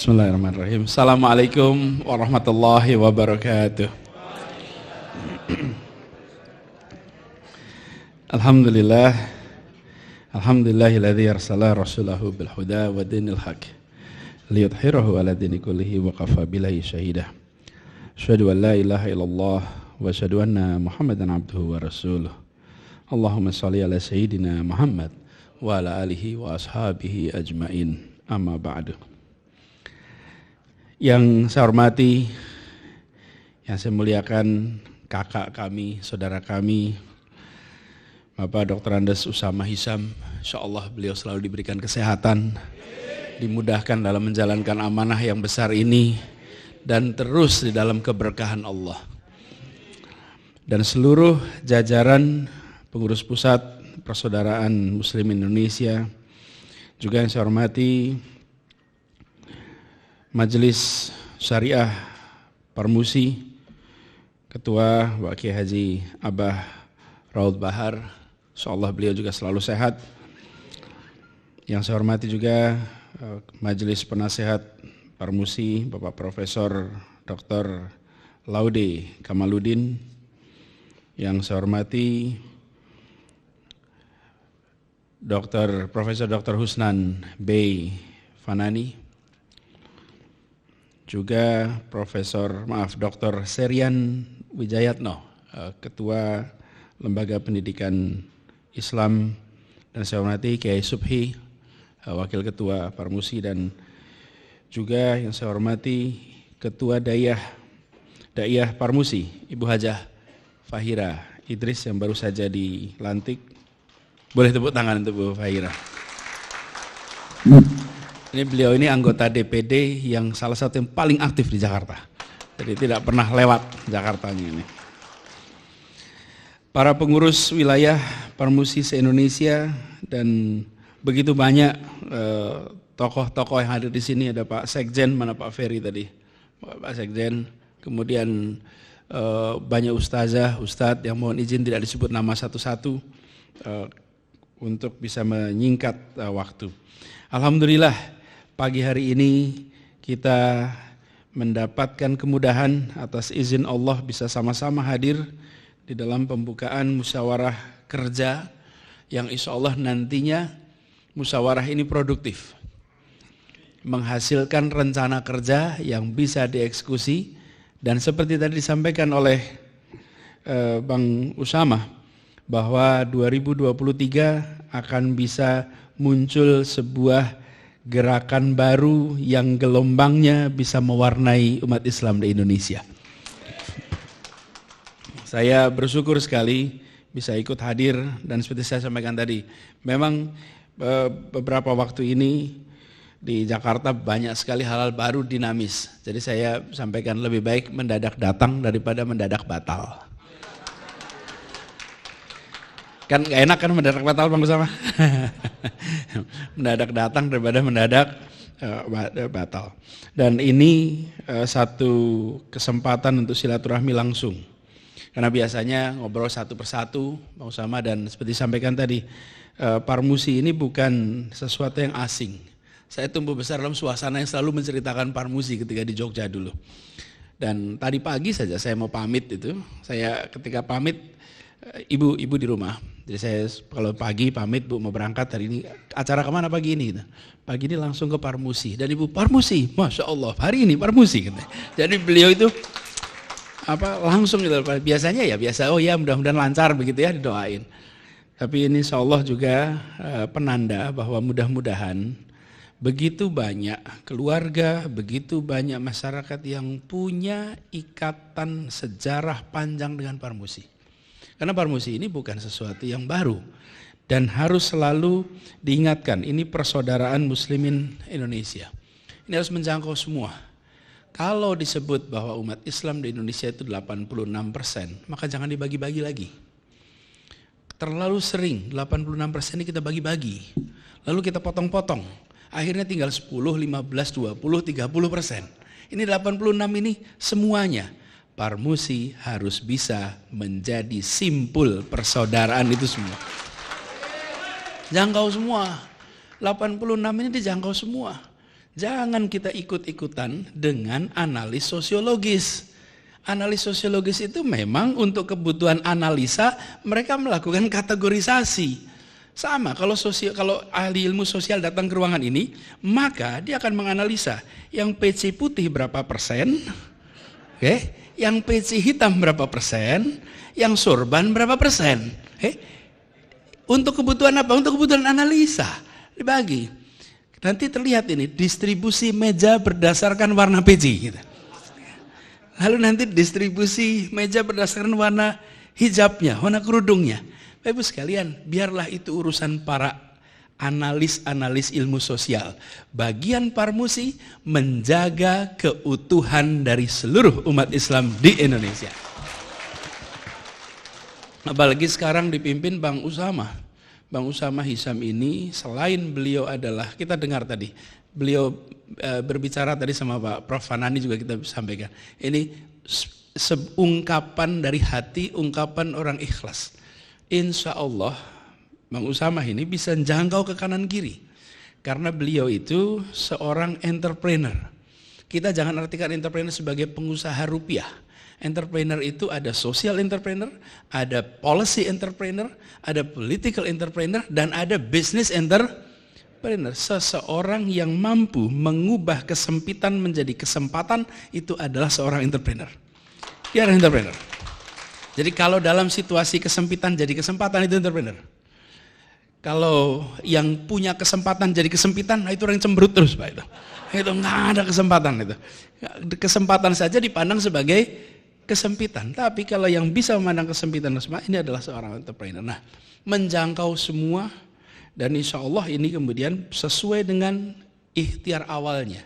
Bismillahirrahmanirrahim. Assalamualaikum warahmatullahi wabarakatuh. Alhamdulillah. Alhamdulillahilladzi arsala rasulahu bil huda wa dinil haq liyudhhirahu ala dini kullihi wa kafa billahi shahida. Asyhadu an la ilaha illallah wa asyhadu anna Muhammadan abduhu wa rasuluh. Allahumma shalli ala sayyidina Muhammad wa ala alihi wa ashabihi ajmain. Amma ba'du. Yang saya hormati, yang saya muliakan kakak kami, saudara kami, Bapak Dr. Andes Usama Hisam, insyaallah beliau selalu diberikan kesehatan, dimudahkan dalam menjalankan amanah yang besar ini, dan terus di dalam keberkahan Allah. Dan seluruh jajaran pengurus pusat Persaudaraan Muslim Indonesia, juga yang saya hormati Majelis Syariah Parmusi, Ketua Pak Kiai Haji Abah Raud Bahar, insyaallah beliau juga selalu sehat. Yang saya hormati juga Majelis Penasehat Parmusi, Bapak Profesor Dr. Laude Kamaludin. Yang saya hormati Profesor Dr. Husnan Bey Fanani, juga Dr. Serian Wijayatno, Ketua Lembaga Pendidikan Islam, dan saya hormati Kiai Subhi, Wakil Ketua Parmusi, dan juga yang saya hormati Ketua Daiyah Parmusi, Ibu Hajah Fahira Idris yang baru saja dilantik. Boleh tepuk tangan untuk Bu Fahira. Ini beliau ini anggota DPD yang salah satu yang paling aktif di Jakarta. Jadi tidak pernah lewat Jakartanya ini. Para pengurus wilayah Parmusi se-Indonesia dan begitu banyak tokoh-tokoh yang hadir di sini. Ada Pak Sekjen, mana Pak Ferry tadi? Pak Sekjen. Kemudian banyak ustazah, ustadz yang mohon izin tidak disebut nama satu-satu untuk bisa menyingkat waktu. Alhamdulillah. Pagi hari ini kita mendapatkan kemudahan atas izin Allah bisa sama-sama hadir di dalam pembukaan musyawarah kerja yang insya Allah nantinya musyawarah ini produktif, menghasilkan rencana kerja yang bisa dieksekusi, dan seperti tadi disampaikan oleh Bang Usama bahwa 2023 akan bisa muncul sebuah gerakan baru yang gelombangnya bisa mewarnai umat Islam di Indonesia. Saya bersyukur sekali bisa ikut hadir, dan seperti saya sampaikan tadi, memang beberapa waktu ini di Jakarta banyak sekali hal-hal baru dinamis. Jadi saya sampaikan lebih baik mendadak datang daripada mendadak batal. Kan gak enak kan mendadak batal Bang Usama? Mendadak datang daripada mendadak batal. Dan ini satu kesempatan untuk silaturahmi langsung. Karena biasanya ngobrol satu persatu Bang Usama, dan seperti disampaikan tadi, Parmusi ini bukan sesuatu yang asing. Saya tumbuh besar dalam suasana yang selalu menceritakan Parmusi ketika di Jogja dulu. Dan tadi pagi saja saya mau pamit itu, saya ketika pamit ibu di rumah. Jadi saya kalau pagi pamit, Bu mau berangkat hari ini, acara kemana pagi ini? Pagi ini langsung ke Parmusi, dan Ibu Parmusi, Masya Allah hari ini Parmusi. Jadi beliau itu langsung gitu. Biasanya ya biasa, oh ya mudah-mudahan lancar begitu ya, didoain. Tapi ini insya Allah juga penanda bahwa mudah-mudahan begitu banyak keluarga, begitu banyak masyarakat yang punya ikatan sejarah panjang dengan Parmusi. Karena Parmusi ini bukan sesuatu yang baru, dan harus selalu diingatkan, ini persaudaraan muslimin Indonesia. Ini harus menjangkau semua. Kalau disebut bahwa umat Islam di Indonesia itu 86%, maka jangan dibagi-bagi lagi. Terlalu sering 86% ini kita bagi-bagi, lalu kita potong-potong. Akhirnya tinggal 10, 15, 20, 30%. Ini 86 ini semuanya. Parmusi harus bisa menjadi simpul persaudaraan itu semua. Jangkau semua. 86 ini dijangkau semua. Jangan kita ikut-ikutan dengan analis sosiologis. Analis sosiologis itu memang untuk kebutuhan analisa mereka melakukan kategorisasi. Sama kalau ahli ilmu sosial datang ke ruangan ini, maka dia akan menganalisa yang PC putih berapa persen, yang PC hitam berapa persen, yang sorban berapa persen. Untuk kebutuhan apa? Untuk kebutuhan analisa dibagi. Nanti terlihat ini distribusi meja berdasarkan warna PC gitu. Lalu nanti distribusi meja berdasarkan warna hijabnya, warna kerudungnya. Bapak Ibu sekalian, biarlah itu urusan para analis ilmu sosial. Bagian Parmusi menjaga keutuhan dari seluruh umat Islam di Indonesia. Apalagi sekarang dipimpin Bang Usama. Bang Usama Hisham ini selain beliau adalah, kita dengar tadi, beliau berbicara tadi sama Pak Prof. Fanani juga kita sampaikan. Ini ungkapan dari hati, ungkapan orang ikhlas. Insya Allah Bang Usama ini bisa jangkau ke kanan kiri. Karena beliau itu seorang entrepreneur. Kita jangan artikan entrepreneur sebagai pengusaha rupiah. Entrepreneur itu ada social entrepreneur, ada policy entrepreneur, ada political entrepreneur, dan ada business entrepreneur. Seseorang yang mampu mengubah kesempitan menjadi kesempatan itu adalah seorang entrepreneur. Dia adalah entrepreneur. Jadi kalau dalam situasi kesempitan jadi kesempatan itu entrepreneur. Kalau yang punya kesempatan jadi kesempitan, itu orang cemberut terus Pak itu. Itu nggak ada kesempatan itu. Kesempatan saja dipandang sebagai kesempitan. Tapi kalau yang bisa memandang kesempitan semua, ini adalah seorang entrepreneur. Nah, menjangkau semua. Dan insya Allah ini kemudian sesuai dengan ikhtiar awalnya.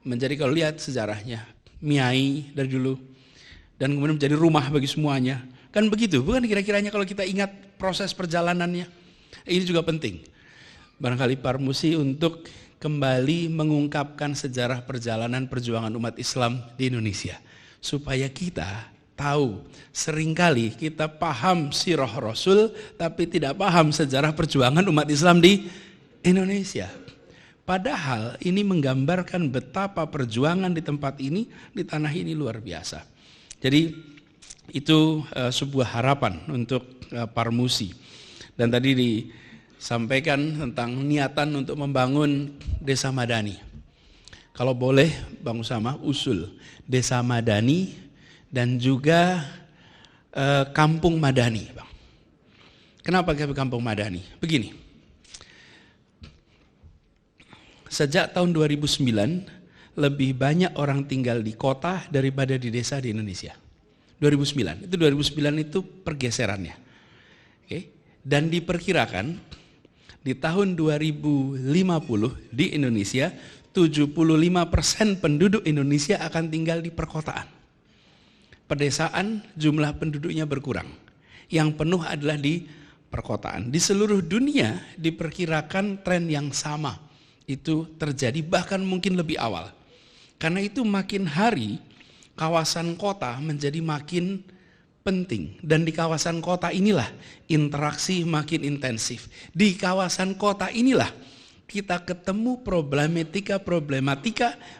Menjadi kalau lihat sejarahnya, Miai dari dulu, dan kemudian menjadi rumah bagi semuanya. Kan begitu, bukan kira-kiranya kalau kita ingat proses perjalanannya. Ini juga penting. Barangkali Parmusi untuk kembali mengungkapkan sejarah perjalanan perjuangan umat Islam di Indonesia. Supaya kita tahu, seringkali kita paham sirah Rasul tapi tidak paham sejarah perjuangan umat Islam di Indonesia. Padahal ini menggambarkan betapa perjuangan di tempat ini, di tanah ini luar biasa. Jadi itu sebuah harapan untuk Parmusi. Dan tadi disampaikan tentang niatan untuk membangun desa madani. Kalau boleh Bang Usama usul desa madani dan juga kampung madani, Bang. Kenapa kampung madani? Begini, sejak tahun 2009 lebih banyak orang tinggal di kota daripada di desa di Indonesia. 2009 itu pergeserannya. Dan diperkirakan di tahun 2050 di Indonesia 75% penduduk Indonesia akan tinggal di perkotaan. Pedesaan jumlah penduduknya berkurang. Yang penuh adalah di perkotaan. Di seluruh dunia diperkirakan tren yang sama itu terjadi, bahkan mungkin lebih awal. Karena itu makin hari kawasan kota menjadi makin penting. Dan di kawasan kota inilah interaksi makin intensif. Di kawasan kota inilah kita ketemu problematika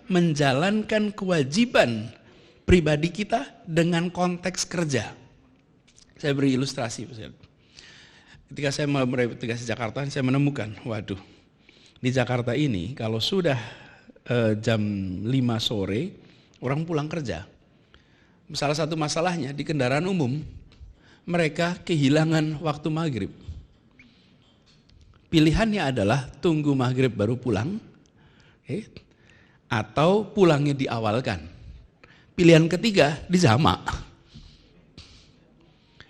menjalankan kewajiban pribadi kita dengan konteks kerja. Saya beri ilustrasi. Ketika saya mulai bertugas di Jakarta, saya menemukan, waduh, di Jakarta ini kalau sudah jam 5 sore, orang pulang kerja. Salah satu masalahnya di kendaraan umum, mereka kehilangan waktu maghrib. Pilihannya adalah tunggu maghrib baru pulang, atau pulangnya diawalkan. Pilihan ketiga di jamak.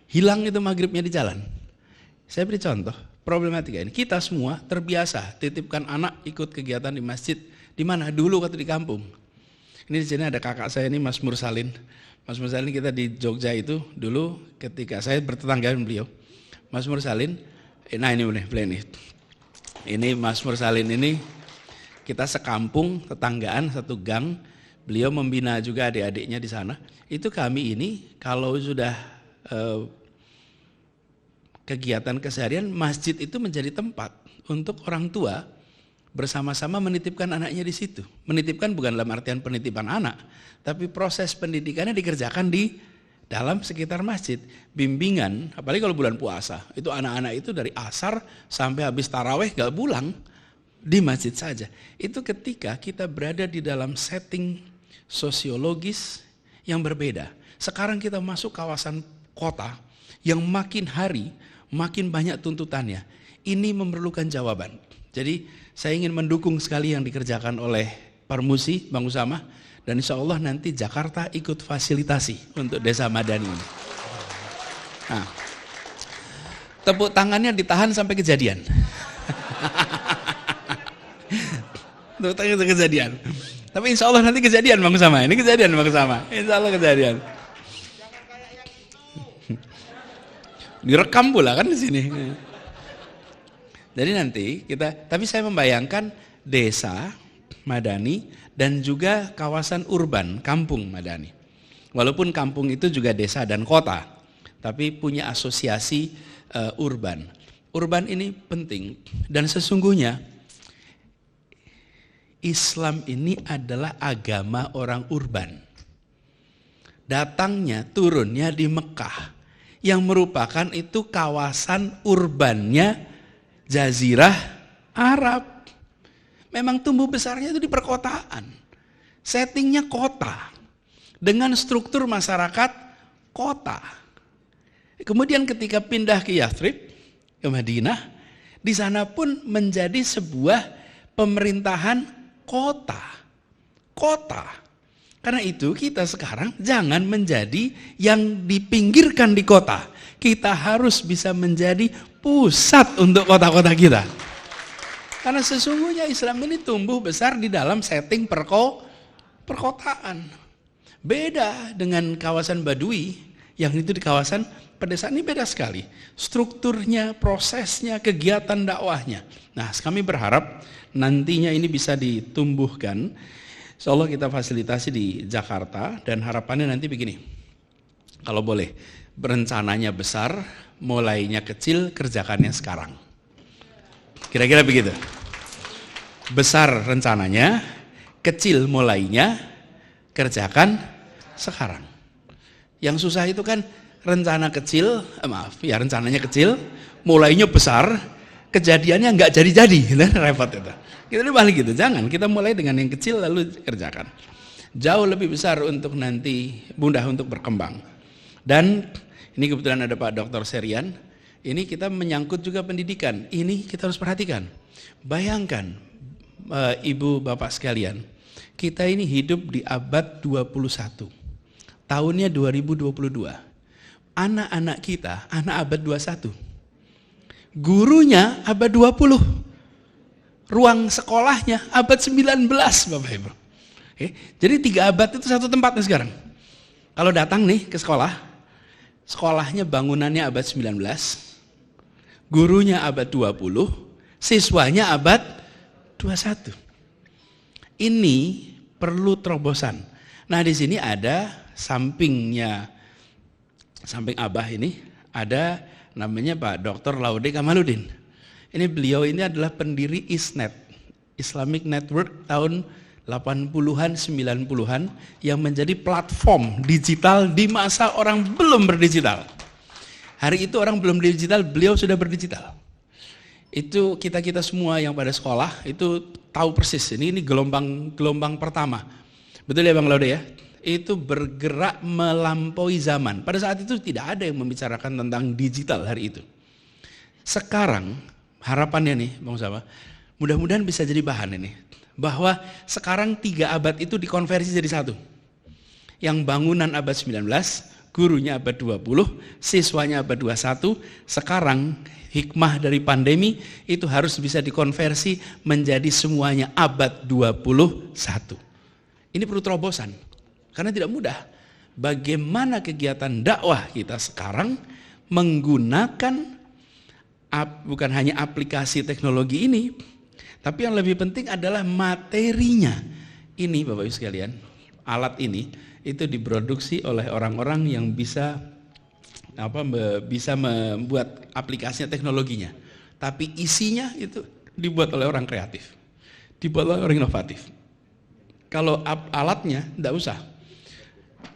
Hilang itu maghribnya di jalan. Saya beri contoh, problematika ini. Kita semua terbiasa titipkan anak ikut kegiatan di masjid. Di mana? Dulu waktu di kampung. Ini di sini ada kakak saya ini Mas Mursalin. Mas Mursalin kita di Jogja itu dulu ketika saya bertetangga dengan beliau. Mas Mursalin, nah ini boleh nih. Ini Mas Mursalin ini kita sekampung, tetanggaan, satu gang. Beliau membina juga adik-adiknya di sana. Itu kami ini kalau sudah kegiatan keseharian, masjid itu menjadi tempat untuk orang tua bersama-sama menitipkan anaknya di situ. Menitipkan bukan dalam artian penitipan anak, tapi proses pendidikannya dikerjakan di dalam sekitar masjid. Bimbingan, apalagi kalau bulan puasa, itu anak-anak itu dari asar sampai habis taraweh gak pulang, di masjid saja. Itu ketika kita berada di dalam setting sosiologis yang berbeda. Sekarang kita masuk kawasan kota yang makin hari makin banyak tuntutannya. Ini memerlukan jawaban. Jadi saya ingin mendukung sekali yang dikerjakan oleh Parmusi, Bang Usama, dan insya Allah nanti Jakarta ikut fasilitasi untuk Desa Madani ini. Nah, tepuk tangannya ditahan sampai kejadian. Tepuk tangan sampai kejadian. Tapi insya Allah nanti kejadian Bang Usama. Ini kejadian Bang Usama. Insya Allah kejadian. Direkam pula kan di sini. Jadi nanti tapi saya membayangkan desa Madani dan juga kawasan urban, kampung Madani. Walaupun kampung itu juga desa dan kota, tapi punya asosiasi urban. Urban ini penting dan sesungguhnya Islam ini adalah agama orang urban. Datangnya, turunnya di Mekah, yang merupakan itu kawasan urbannya Jazirah Arab. Memang tumbuh besarnya itu di perkotaan. Settingnya kota. Dengan struktur masyarakat kota. Kemudian ketika pindah ke Yathrib, ke Madinah, di sana pun menjadi sebuah pemerintahan kota. Kota. Karena itu kita sekarang jangan menjadi yang dipinggirkan di kota. Kita harus bisa menjadi pusat untuk kota-kota kita. Karena sesungguhnya Islam ini tumbuh besar di dalam setting perkotaan. Beda dengan kawasan Badui yang itu di kawasan pedesaan, ini beda sekali. Strukturnya, prosesnya, kegiatan dakwahnya. Nah, kami berharap nantinya ini bisa ditumbuhkan. Insya Allah kita fasilitasi di Jakarta dan harapannya nanti begini. Kalau boleh, berencananya besar, mulainya kecil, kerjakannya sekarang. Kira-kira begitu. Besar rencananya, kecil mulainya, kerjakan sekarang. Yang susah itu kan rencana kecil, rencananya kecil, mulainya besar, kejadiannya nggak jadi-jadi, repot itu. Kita balik gitu, jangan, kita mulai dengan yang kecil lalu kerjakan. Jauh lebih besar untuk nanti, mudah untuk berkembang. Dan ini kebetulan ada Pak Dr. Serian, ini kita menyangkut juga pendidikan, ini kita harus perhatikan. Bayangkan Ibu Bapak sekalian, kita ini hidup di abad 21, tahunnya 2022. Anak-anak kita, anak abad 21, gurunya abad 20. Ruang sekolahnya abad 19 Bapak Ibu. Jadi 3 abad itu satu tempat nih sekarang. Kalau datang nih ke sekolah, sekolahnya bangunannya abad 19, gurunya abad 20, siswanya abad 21. Ini perlu terobosan. Nah di sini ada samping Abah ini, ada namanya Pak Dr. Laude Kamaludin. Ini beliau ini adalah pendiri ISNET, Islamic Network tahun 80-an, 90-an yang menjadi platform digital di masa orang belum berdigital. Hari itu orang belum digital, beliau sudah berdigital. Itu kita semua yang pada sekolah itu tahu persis, ini gelombang pertama. Betul ya Bang Laude ya? Itu bergerak melampaui zaman. Pada saat itu tidak ada yang membicarakan tentang digital hari itu. Sekarang harapannya nih Bang Usama, mudah-mudahan bisa jadi bahan ini. Bahwa sekarang 3 abad itu dikonversi jadi satu. Yang bangunan abad 19, gurunya abad 20, siswanya abad 21, sekarang hikmah dari pandemi itu harus bisa dikonversi menjadi semuanya abad 21. Ini perlu terobosan, karena tidak mudah. Bagaimana kegiatan dakwah kita sekarang menggunakan bukan hanya aplikasi teknologi ini, tapi yang lebih penting adalah materinya. Ini Bapak Ibu sekalian, alat ini itu diproduksi oleh orang-orang yang bisa membuat aplikasinya, teknologinya. Tapi isinya itu dibuat oleh orang kreatif. Dibuat oleh orang inovatif. Kalau alatnya, tidak usah.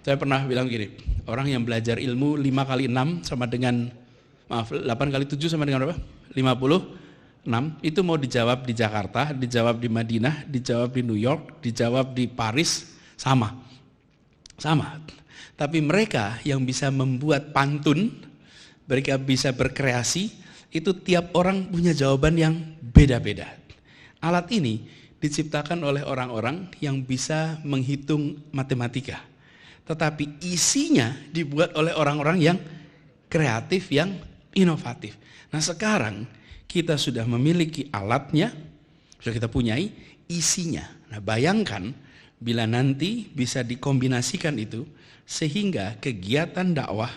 Saya pernah bilang gini, orang yang belajar ilmu 5 kali 6 sama dengan, 8 kali 7 sama dengan berapa? 56. Itu mau dijawab di Jakarta, dijawab di Madinah, dijawab di New York, dijawab di Paris, sama. Tapi mereka yang bisa membuat pantun, mereka bisa berkreasi, itu tiap orang punya jawaban yang beda-beda. Alat ini diciptakan oleh orang-orang yang bisa menghitung matematika. Tetapi isinya dibuat oleh orang-orang yang kreatif, yang inovatif. Nah sekarang kita sudah memiliki alatnya, sudah kita punyai isinya. Nah bayangkan bila nanti bisa dikombinasikan itu sehingga kegiatan dakwah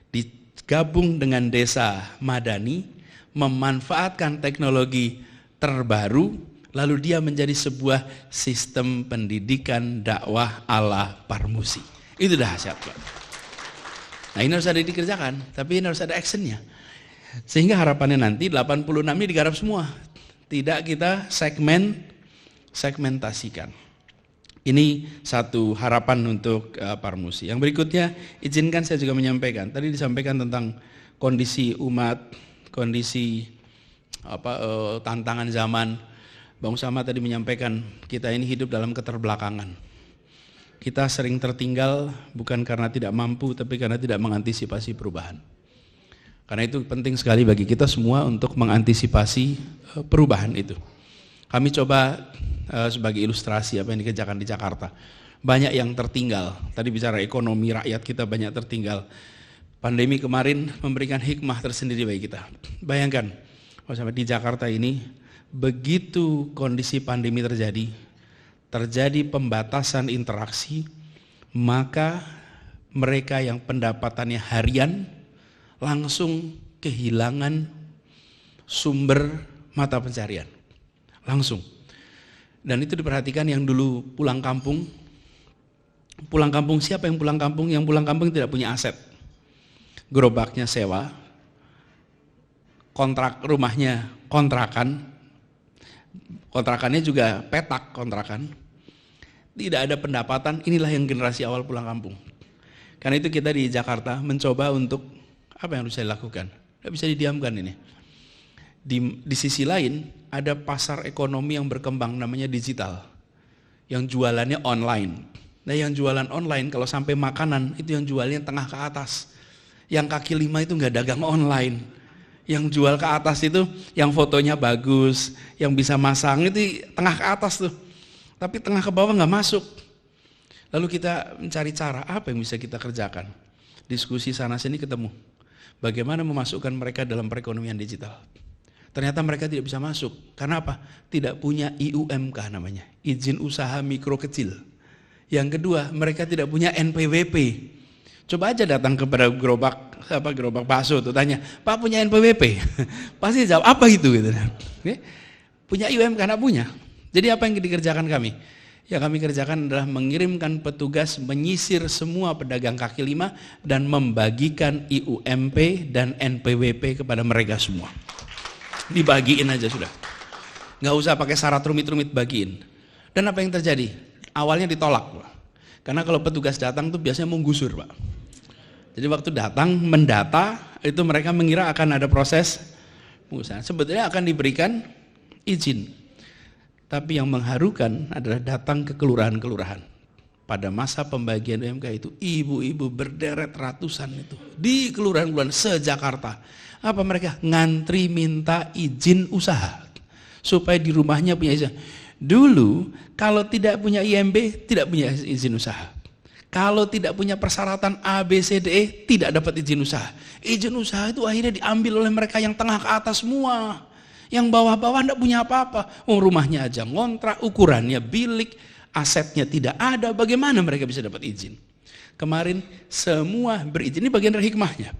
digabung dengan desa madani, memanfaatkan teknologi terbaru, lalu dia menjadi sebuah sistem pendidikan dakwah ala Parmusi. Itu dahsyat. Nah ini harus ada dikerjakan, tapi ini harus ada actionnya. Sehingga harapannya nanti 86 ini digarap semua. Tidak kita segmentasikan. Ini satu harapan untuk Parmusi. Yang berikutnya, izinkan saya juga menyampaikan. Tadi disampaikan tentang kondisi umat, kondisi tantangan zaman. Bang Usama tadi menyampaikan kita ini hidup dalam keterbelakangan. Kita sering tertinggal bukan karena tidak mampu, tapi karena tidak mengantisipasi perubahan. Karena itu penting sekali bagi kita semua untuk mengantisipasi perubahan itu. Kami coba sebagai ilustrasi apa yang dikerjakan di Jakarta. Banyak yang tertinggal. Tadi bicara ekonomi, rakyat kita banyak tertinggal. Pandemi kemarin memberikan hikmah tersendiri bagi kita. Bayangkan, di Jakarta ini, begitu kondisi pandemi terjadi pembatasan interaksi, maka mereka yang pendapatannya harian langsung kehilangan sumber mata pencarian. Langsung. Dan itu diperhatikan yang dulu pulang kampung. Pulang kampung siapa yang pulang kampung? Yang pulang kampung tidak punya aset. Gerobaknya sewa, kontrak rumahnya kontrakannya juga petak kontrakan, tidak ada pendapatan. Inilah yang generasi awal pulang kampung. Karena itu kita di Jakarta mencoba untuk apa yang harus saya lakukan? Tidak bisa didiamkan ini. Di sisi lain ada pasar ekonomi yang berkembang namanya digital, yang jualannya online. Nah yang jualan online kalau sampai makanan itu yang jualnya tengah ke atas, yang kaki 5 itu nggak dagang online. Yang jual ke atas itu yang fotonya bagus, yang bisa masang itu tengah ke atas tuh. Tapi tengah ke bawah nggak masuk. Lalu kita mencari cara apa yang bisa kita kerjakan. Diskusi sana sini ketemu. Bagaimana memasukkan mereka dalam perekonomian digital. Ternyata mereka tidak bisa masuk. Karena apa? Tidak punya IUMK namanya, izin usaha mikro kecil. Yang kedua, mereka tidak punya NPWP. Coba aja datang kepada gerobak bakso tuh tanya, Pak punya NPWP? Pasti jawab apa itu gitu. Punya IUM karena punya. Jadi apa yang dikerjakan kami? Yang kami kerjakan adalah mengirimkan petugas menyisir semua pedagang kaki 5 dan membagikan IUMP dan NPWP kepada mereka semua. Dibagiin aja sudah. Nggak usah pakai syarat rumit-rumit, bagiin. Dan apa yang terjadi? Awalnya ditolak, Pak. Karena kalau petugas datang tuh biasanya mau gusur, Pak. Jadi waktu datang mendata itu mereka mengira akan ada proses pengusahaan. Sebetulnya akan diberikan izin. Tapi yang mengharukan adalah datang ke kelurahan-kelurahan. Pada masa pembagian UMK itu ibu-ibu berderet ratusan itu di kelurahan-kelurahan se-Jakarta. Apa mereka? Ngantri minta izin usaha supaya di rumahnya punya izin. Dulu kalau tidak punya IMB tidak punya izin usaha. Kalau tidak punya persyaratan A, B, C, D, E tidak dapat izin usaha. Izin usaha itu akhirnya diambil oleh mereka yang tengah ke atas semua. Yang bawah-bawah tidak punya apa-apa. Rumahnya aja ngontrak, ukurannya bilik, asetnya tidak ada. Bagaimana mereka bisa dapat izin? Kemarin semua berizin. Ini bagian dari hikmahnya.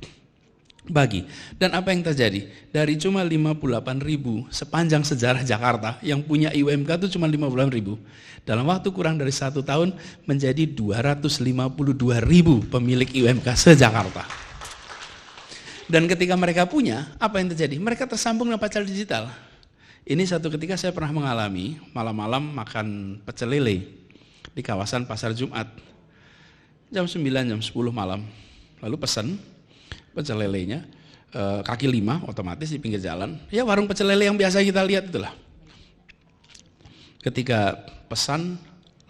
Bagi. Dan apa yang terjadi? Dari cuma 58.000 sepanjang sejarah Jakarta yang punya IUMK itu cuma 58.000. Dalam waktu kurang dari 1 tahun menjadi 252.000 pemilik IUMK se-Jakarta. Dan ketika mereka punya, apa yang terjadi? Mereka tersambung dengan pasar digital. Ini satu ketika saya pernah mengalami malam-malam makan pecel lele di kawasan Pasar Jumat. Jam 9, jam 10 malam. Lalu pesan pecel lelenya, kaki 5 otomatis di pinggir jalan. Ya warung pecel lele yang biasa kita lihat itulah. Ketika pesan,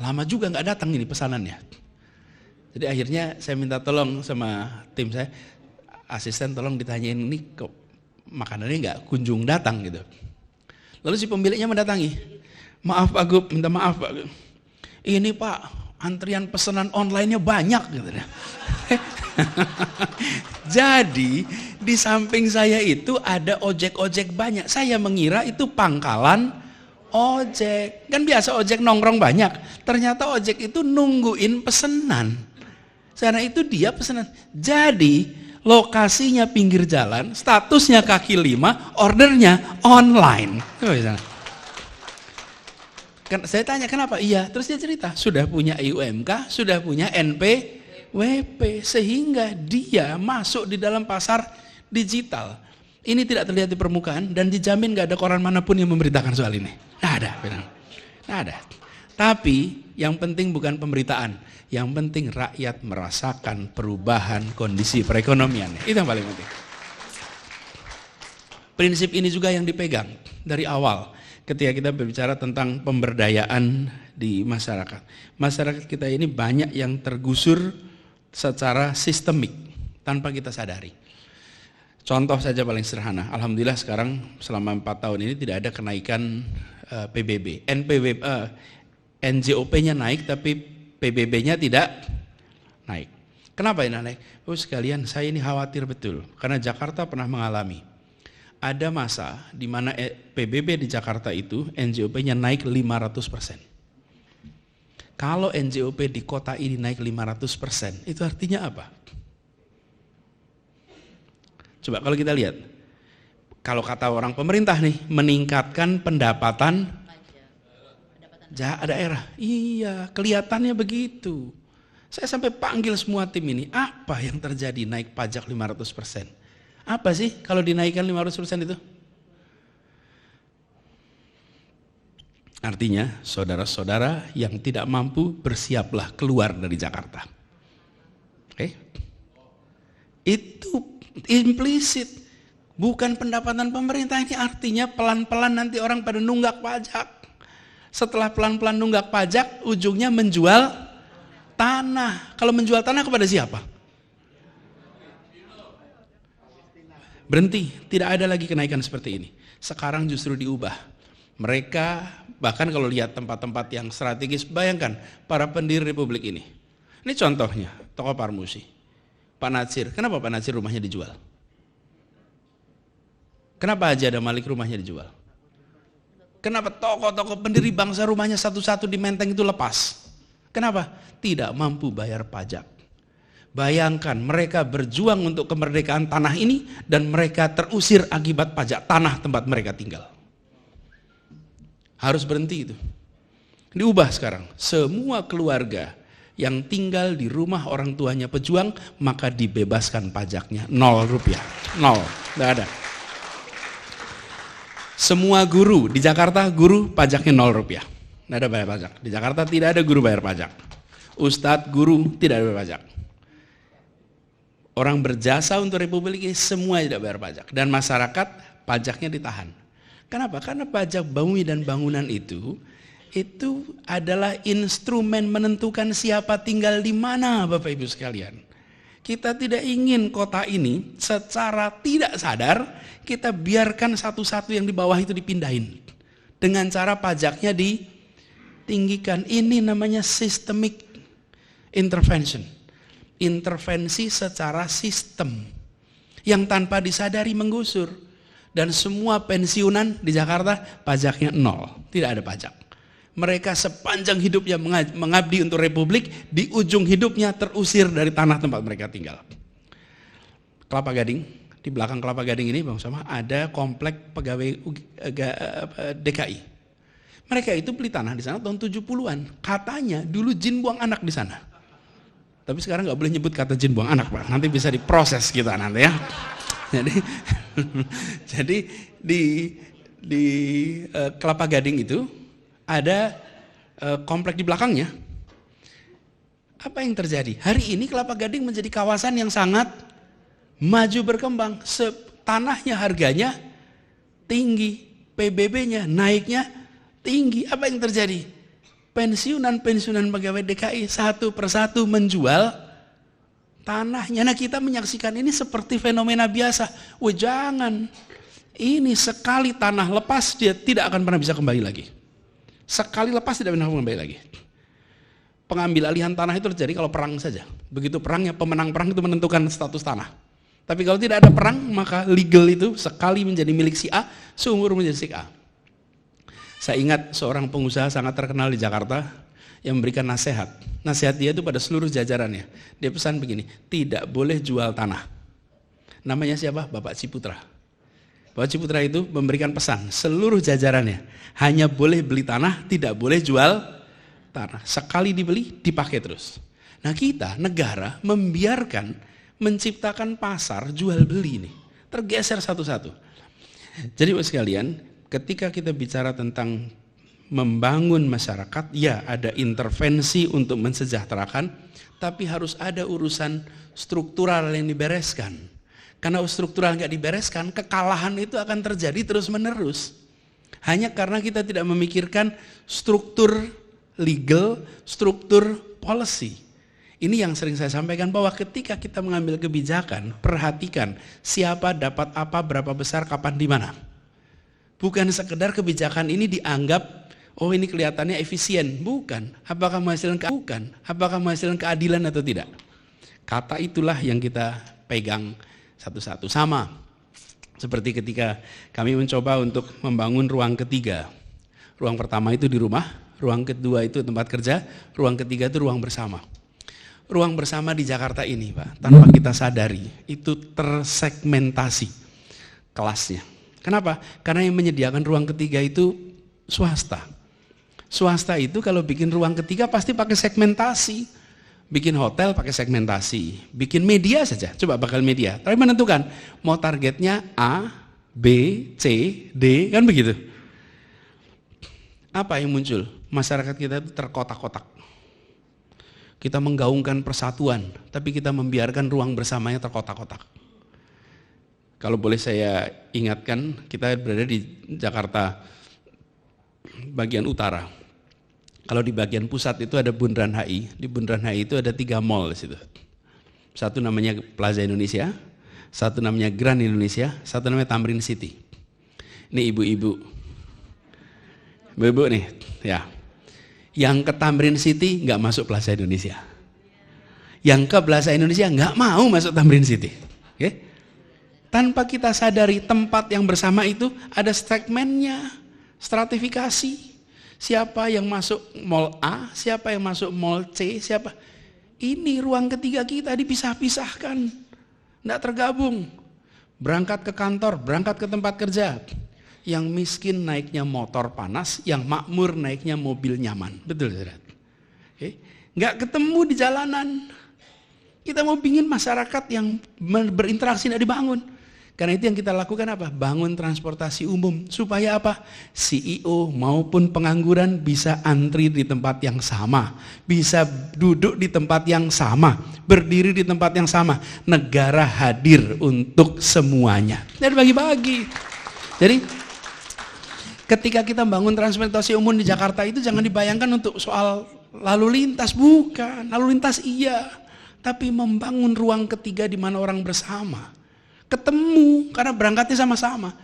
lama juga nggak datang ini pesanannya. Jadi akhirnya saya minta tolong sama tim saya, asisten tolong ditanyain ini kok makanannya nggak kunjung datang gitu. Lalu si pemiliknya mendatangi, maaf Pak Gub, minta maaf Pak Gub. Ini Pak, antrian pesanan online-nya banyak gitu. Jadi di samping saya itu ada ojek-ojek banyak. Saya mengira itu pangkalan ojek. Kan biasa ojek nongkrong banyak. Ternyata ojek itu nungguin pesanan. Karena itu dia pesanan. Jadi lokasinya pinggir jalan, statusnya kaki 5, ordernya online. Kan saya tanya kenapa? Iya, terus dia cerita sudah punya IUMK, sudah punya NPWP, sehingga dia masuk di dalam pasar digital. Ini tidak terlihat di permukaan dan dijamin gak ada koran manapun yang memberitakan soal ini. Nggak ada, nggak ada. Tapi yang penting bukan pemberitaan, yang penting rakyat merasakan perubahan kondisi perekonomian. Itu yang paling penting. Prinsip ini juga yang dipegang dari awal. Ketika kita berbicara tentang pemberdayaan di masyarakat. Masyarakat kita ini banyak yang tergusur secara sistemik tanpa kita sadari. Contoh saja paling sederhana. Alhamdulillah sekarang selama 4 tahun ini tidak ada kenaikan PBB. NJOP-nya naik tapi PBB-nya tidak naik. Kenapa ini naik? Oh sekalian, saya ini khawatir betul. Karena Jakarta pernah mengalami. Ada masa di mana PBB di Jakarta itu NJOP-nya naik 500%. Kalau NJOP di kota ini naik 500%, itu artinya apa? Coba kalau kita lihat, kalau kata orang pemerintah nih, meningkatkan pendapatan daerah. Iya, kelihatannya begitu. Saya sampai panggil semua tim ini, apa yang terjadi naik pajak 500%? Apa sih kalau dinaikkan 500% itu? Artinya, saudara-saudara yang tidak mampu bersiaplah keluar dari Jakarta. Oke? Itu implisit. Bukan pendapatan pemerintah, ini artinya pelan-pelan nanti orang pada nunggak pajak. Setelah pelan-pelan nunggak pajak, ujungnya menjual tanah. Kalau menjual tanah kepada siapa? Berhenti, tidak ada lagi kenaikan seperti ini. Sekarang justru diubah. Mereka bahkan kalau lihat tempat-tempat yang strategis, bayangkan para pendiri republik ini. Ini contohnya, Toko Parmusi. Pak Natsir, kenapa Pak Natsir rumahnya dijual? Kenapa Haji Adam Malik rumahnya dijual? Kenapa tokoh-tokoh pendiri bangsa rumahnya satu-satu di Menteng itu lepas? Kenapa? Tidak mampu bayar pajak. Bayangkan mereka berjuang untuk kemerdekaan tanah ini dan mereka terusir akibat pajak tanah tempat mereka tinggal. Harus berhenti itu. Diubah sekarang. Semua keluarga yang tinggal di rumah orang tuanya pejuang maka dibebaskan pajaknya. 0 rupiah. 0. Tidak ada. Semua guru di Jakarta, guru pajaknya 0 rupiah. Tidak ada bayar pajak. Di Jakarta tidak ada guru bayar pajak. Ustadz, guru tidak ada bayar pajak. Orang berjasa untuk republik ini semua tidak bayar pajak. Dan masyarakat pajaknya ditahan. Kenapa? Karena pajak bumi dan bangunan itu adalah instrumen menentukan siapa tinggal di mana, Bapak Ibu sekalian. Kita tidak ingin kota ini secara tidak sadar kita biarkan satu-satu yang di bawah itu dipindahin. Dengan cara pajaknya ditinggikan. Ini namanya systemic intervention. Intervensi secara sistem yang tanpa disadari menggusur. Dan semua pensiunan di Jakarta pajaknya 0, tidak ada pajak. Mereka sepanjang hidupnya mengabdi untuk republik, di ujung hidupnya terusir dari tanah tempat mereka tinggal. Kelapa Gading, di belakang Kelapa Gading ini Bang Sama ada komplek pegawai DKI. Mereka itu beli tanah di sana tahun 70-an. Katanya dulu jin buang anak di sana. Tapi sekarang nggak boleh nyebut kata jin buang anak, Pak. Nanti bisa diproses kita nanti ya. Jadi di Kelapa Gading itu ada komplek di belakangnya. Apa yang terjadi? Hari ini Kelapa Gading menjadi kawasan yang sangat maju berkembang. Tanahnya harganya tinggi, PBB-nya naiknya tinggi. Apa yang terjadi? Pensiunan pegawai DKI satu persatu menjual tanahnya. Nah, kita menyaksikan ini seperti fenomena biasa. Wah, jangan. Ini sekali tanah lepas, dia tidak akan pernah bisa kembali lagi. Sekali lepas tidak pernah kembali lagi. Pengambil alihan tanah itu terjadi kalau perang saja. Begitu perangnya, pemenang perang itu menentukan status tanah. Tapi kalau tidak ada perang, maka legal itu sekali menjadi milik si A, seumur menjadi si A. Saya ingat seorang pengusaha sangat terkenal di Jakarta yang memberikan nasihat. Nasihat dia itu pada seluruh jajarannya. Dia pesan begini, tidak boleh jual tanah. Namanya siapa? Bapak Ciputra. Bapak Ciputra itu memberikan pesan, seluruh jajarannya hanya boleh beli tanah, tidak boleh jual tanah. Sekali dibeli, dipakai terus. Nah, kita, negara, membiarkan menciptakan pasar jual beli ini. Tergeser satu-satu. Jadi sekalian, ketika kita bicara tentang membangun masyarakat, ya ada intervensi untuk mensejahterakan, tapi harus ada urusan struktural yang dibereskan. Karena struktural nggak dibereskan, kekalahan itu akan terjadi terus-menerus. Hanya karena kita tidak memikirkan struktur legal, struktur policy. Ini yang sering saya sampaikan bahwa ketika kita mengambil kebijakan, perhatikan siapa dapat apa, berapa besar, kapan, di mana. Bukan sekedar kebijakan ini dianggap, oh ini kelihatannya efisien. Bukan. Apakah menghasilkan keadilan atau tidak? Kata itulah yang kita pegang satu-satu. Sama seperti ketika kami mencoba untuk membangun ruang ketiga. Ruang pertama itu di rumah, ruang kedua itu tempat kerja, ruang ketiga itu ruang bersama. Ruang bersama di Jakarta ini, Pak, tanpa kita sadari, itu tersegmentasi kelasnya. Kenapa? Karena yang menyediakan ruang ketiga itu swasta. Swasta itu kalau bikin ruang ketiga pasti pakai segmentasi. Bikin hotel pakai segmentasi. Bikin media saja, coba bakal media. Tapi menentukan, mau targetnya A, B, C, D, kan begitu. Apa yang muncul? Masyarakat kita itu terkotak-kotak. Kita menggaungkan persatuan, tapi kita membiarkan ruang bersamanya terkotak-kotak. Kalau boleh saya ingatkan, kita berada di Jakarta bagian utara. Kalau di bagian pusat itu ada Bundaran HI. Di Bundaran HI itu ada 3 mall di situ. Satu namanya Plaza Indonesia, satu namanya Grand Indonesia, satu namanya Tamrin City. Ini ibu-ibu. Ibu-ibu nih, ya. Yang ke Tamrin City nggak masuk Plaza Indonesia. Yang ke Plaza Indonesia nggak mau masuk Tamrin City. Oke? Tanpa kita sadari tempat yang bersama itu ada segmennya, stratifikasi. Siapa yang masuk mall A, siapa yang masuk mall C, siapa. Ini ruang ketiga kita dipisah-pisahkan. Nggak tergabung. Berangkat ke kantor, berangkat ke tempat kerja. Yang miskin naiknya motor panas, yang makmur naiknya mobil nyaman. Betul, saudara? Oke? Nggak ketemu di jalanan. Kita mau bikin masyarakat yang berinteraksi nggak dibangun. Karena itu yang kita lakukan apa? Bangun transportasi umum. Supaya apa? CEO maupun pengangguran bisa antri di tempat yang sama. Bisa duduk di tempat yang sama. Berdiri di tempat yang sama. Negara hadir untuk semuanya. Dan bagi-bagi. Jadi ketika kita bangun transportasi umum di Jakarta itu jangan dibayangkan untuk soal lalu lintas. Bukan. Lalu lintas iya. Tapi membangun ruang ketiga di mana orang bersama. Ketemu, karena berangkatnya sama-sama.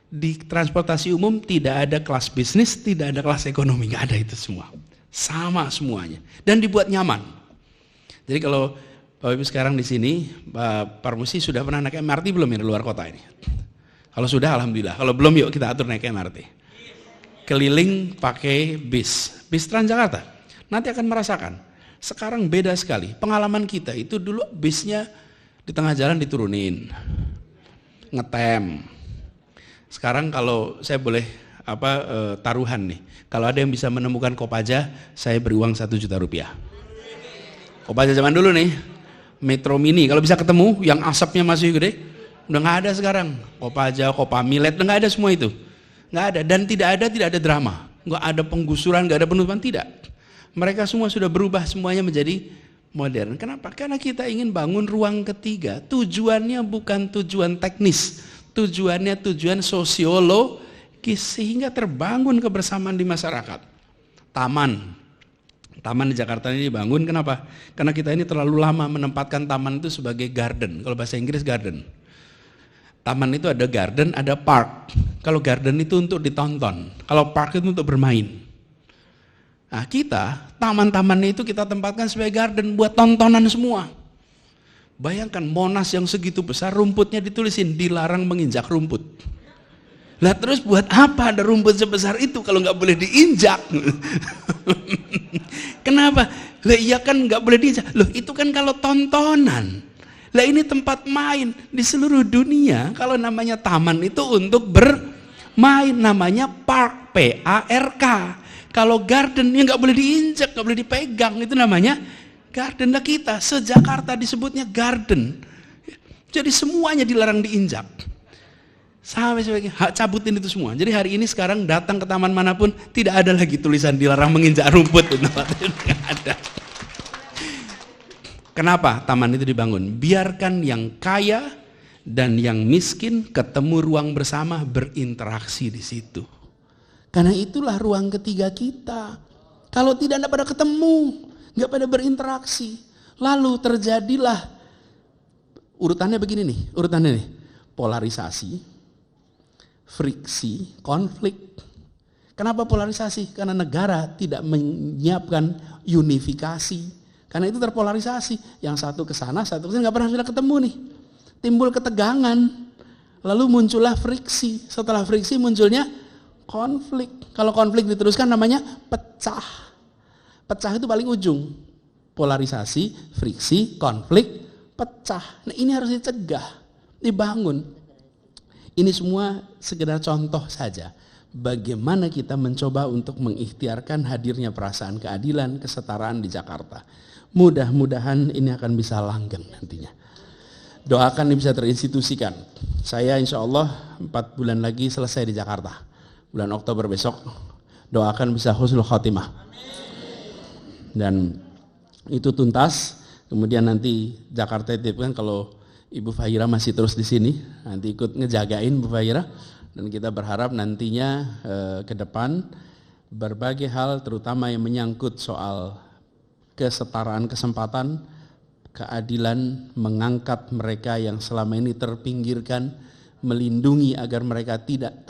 Di transportasi umum tidak ada kelas bisnis, tidak ada kelas ekonomi, nggak ada itu semua. Sama semuanya. Dan dibuat nyaman. Jadi kalau Bapak Ibu sekarang di sini, Pak Parmusi sudah pernah naik MRT belum ya di luar kota ini? Kalau sudah, alhamdulillah. Kalau belum, yuk kita atur naik MRT. Keliling pakai bis Transjakarta. Nanti akan merasakan. Sekarang beda sekali. Pengalaman kita itu dulu bisnya di tengah jalan diturunin, ngetem. Sekarang kalau saya boleh taruhan nih, kalau ada yang bisa menemukan Kopaja, saya beri uang 1 juta rupiah. Kopaja zaman dulu nih, Metro Mini, kalau bisa ketemu yang asapnya masih gede, udah nggak ada sekarang. Kopaja, Kopamilet, udah nggak ada semua itu. Nggak ada, dan tidak ada drama, nggak ada penggusuran, nggak ada penutupan, tidak. Mereka semua sudah berubah semuanya menjadi modern. Kenapa? Karena kita ingin bangun ruang ketiga. Tujuannya bukan tujuan teknis, tujuannya tujuan sosiologis, sehingga terbangun kebersamaan di masyarakat. Taman di Jakarta ini dibangun, kenapa? Karena kita ini terlalu lama menempatkan taman itu sebagai garden. Kalau bahasa Inggris garden. Taman itu ada garden, ada park. Kalau garden itu untuk ditonton, kalau park itu untuk bermain. Nah kita, taman-tamannya itu kita tempatkan sebagai garden buat tontonan semua. Bayangkan Monas yang segitu besar, rumputnya ditulisin dilarang menginjak rumput. Lah terus buat apa ada rumput sebesar itu kalau nggak boleh diinjak? Kenapa? Lah iya kan nggak boleh diinjak. Loh itu kan kalau tontonan. Lah ini tempat main di seluruh dunia. Kalau namanya taman itu untuk bermain, namanya park, P-A-R-K. Kalau garden ya nggak boleh diinjak, nggak boleh dipegang, itu namanya garden. Lah kita se-Jakarta disebutnya garden. Jadi semuanya dilarang diinjak. Sampai cabutin itu semua. Jadi hari ini sekarang datang ke taman manapun tidak ada lagi tulisan dilarang menginjak rumput. Tidak ada. Kenapa taman itu dibangun? Biarkan yang kaya dan yang miskin ketemu ruang bersama, berinteraksi di situ. Karena itulah ruang ketiga kita. Kalau tidak pada ketemu, nggak pada berinteraksi, lalu terjadilah urutannya begini nih, polarisasi, friksi, konflik. Kenapa polarisasi? Karena negara tidak menyiapkan unifikasi. Karena itu terpolarisasi, yang satu ke sana, satu ke sini, nggak pernah sudah ketemu nih. Timbul ketegangan, lalu muncullah friksi. Setelah friksi munculnya konflik. Kalau konflik diteruskan namanya pecah. Pecah itu paling ujung. Polarisasi, friksi, konflik, pecah. Nah ini harus dicegah, dibangun. Ini semua sekedar contoh saja. Bagaimana kita mencoba untuk mengikhtiarkan hadirnya perasaan keadilan, kesetaraan di Jakarta. Mudah-mudahan ini akan bisa langgeng nantinya. Doakan ini bisa terinstitusikan. Saya insya Allah 4 bulan lagi selesai di Jakarta. Bulan Oktober besok. Doakan bisa husnul khotimah. Dan itu tuntas. Kemudian nanti Jakarta itu kan kalau Ibu Fahira masih terus di sini, nanti ikut ngejagain Bu Fahira. Dan kita berharap nantinya ke depan berbagai hal terutama yang menyangkut soal kesetaraan kesempatan, keadilan, mengangkat mereka yang selama ini terpinggirkan, melindungi agar mereka tidak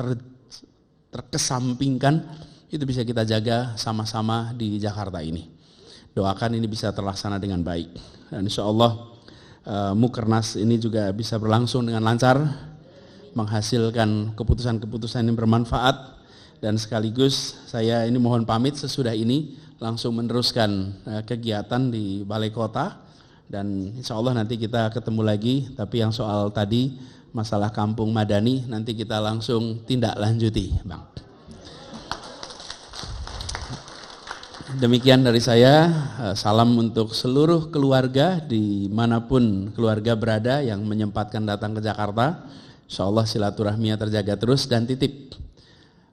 terkesampingkan, itu bisa kita jaga sama-sama di Jakarta ini. Doakan ini bisa terlaksana dengan baik. Dan insya Allah Mukernas ini juga bisa berlangsung dengan lancar, menghasilkan keputusan-keputusan yang bermanfaat, dan sekaligus saya ini mohon pamit sesudah ini langsung meneruskan kegiatan di Balai Kota, dan insya Allah nanti kita ketemu lagi. Tapi yang soal tadi masalah kampung madani nanti kita langsung tindak lanjuti, Bang. Demikian dari saya, salam untuk seluruh keluarga dimanapun keluarga berada yang menyempatkan datang ke Jakarta. Insya Allah silaturahminya terjaga terus, dan titip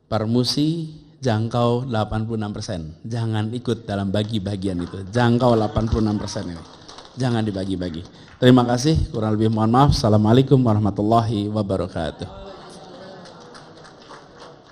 permusi jangkau 86%. Jangan ikut dalam bagi-bagian itu. Jangkau 86% ini. Jangan dibagi-bagi. Terima kasih, kurang lebih mohon maaf. Assalamualaikum warahmatullahi wabarakatuh.